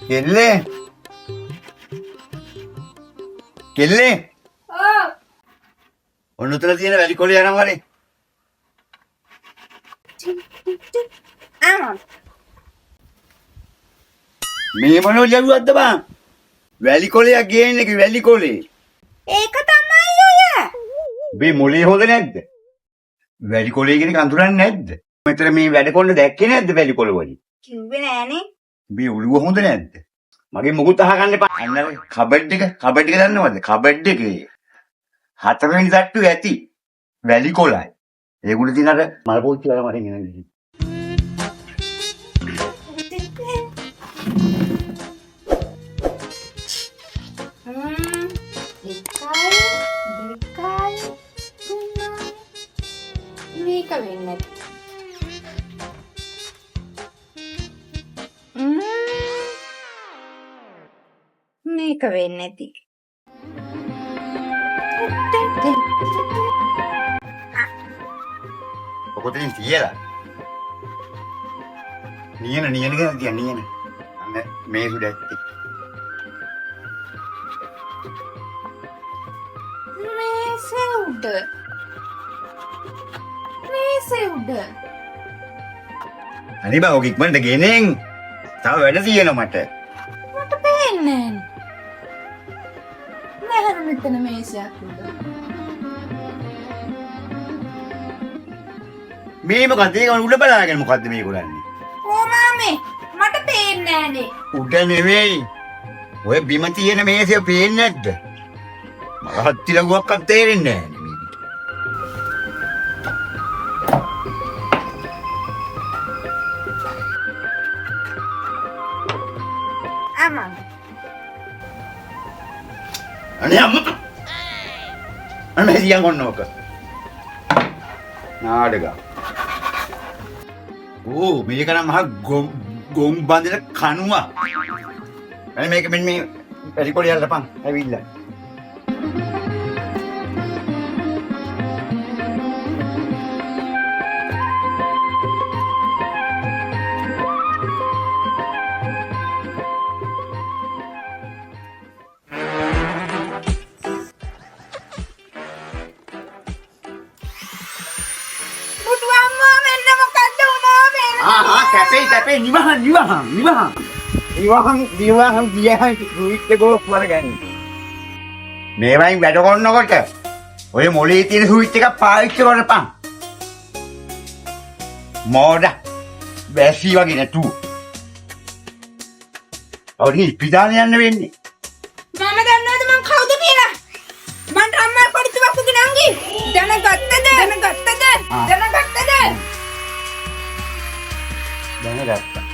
කෙල්ලේ කෙල්ලේ ඔන්න උතන තියෙන වැලි කොළේ යනවා වරේ. මේ මොනෝ ලැබුවද්ද බං? වැලි කොළයක් ගේන්නේ කි වැලි කොළේ. ඒක තමයි ඔය. මේ මොලේ හොඳ නැද්ද? වැලි කොළේ කියන එක අඳුරන්නේ නැද්ද? මෙතන මේ වැඩ කොණ්ඩ දැක්කේ නැද්ද වැලි කොළ වලින්? කිව්වේ නෑනේ. මේ ඔළුව හොඳ නැද්ද? මගේ මොකුත් අහගන්න එපා. අන්න කබඩ් එක දන්නවද? කබඩ් එකේ 4 වෙනි තට්ටුවේ ඇති වැලි කොළයි. ඒගොල්ලෝ දින අර මල් පොච්චි වල මරින් එනවා. මේක වෙන්නේ මේක වෙන්නේ නැති. ඔකොතෙන් තියලා. නියන කියන තියන්නේ නියන. අන්න මේ සුඩ ඇත්තේ. මේසෙව්ද. අනේ බා ඔක ඉක්මනට ගෙනෙන්. තව වැඩ තියෙනවා මට. මට පේන්නේ නෑ. මෙතන මේසයක් උඩ. මේ මොකද ඒක උඩ බලාගෙන මොකද්ද මේ කරන්නේ? ඕ මාමේ මට පේන්නේ නෑනේ. උඩ නෙවෙයි. ඔය බිම තියෙන මේසෙ පේන්නේ නැද්ද? මට හත්ති ලඟුවක්වත් තේරෙන්නේ නෑනේ. අම්මා. අනේ අම්මා. අනේ සියන් කොන්නෝක. නාඩග. ඕ මේක නම් මහා ගොම් බඳින කණුවක්. අනේ මේක මෙන්න මේ පරිකොඩිය යල්ලපන්. ඇවිල්ලා. කැපේ නිවහන් ගියහන් රුයිට් එක ගොස් වරගන්න. මේවයින් වැඩ කරනකොට ඔය මොලේ තියෙන ස්විච් එකක් පාවිච්චි කරපන්. මෝඩ බැසි වගේ නටු. අවුනි පිටාන යන්න වෙන්නේ. මම දන්නවද මං කවුද කියලා? මං අම්මා පොඩි වකුගේ නංගි. දැනගත්තද? දැනගත්තා.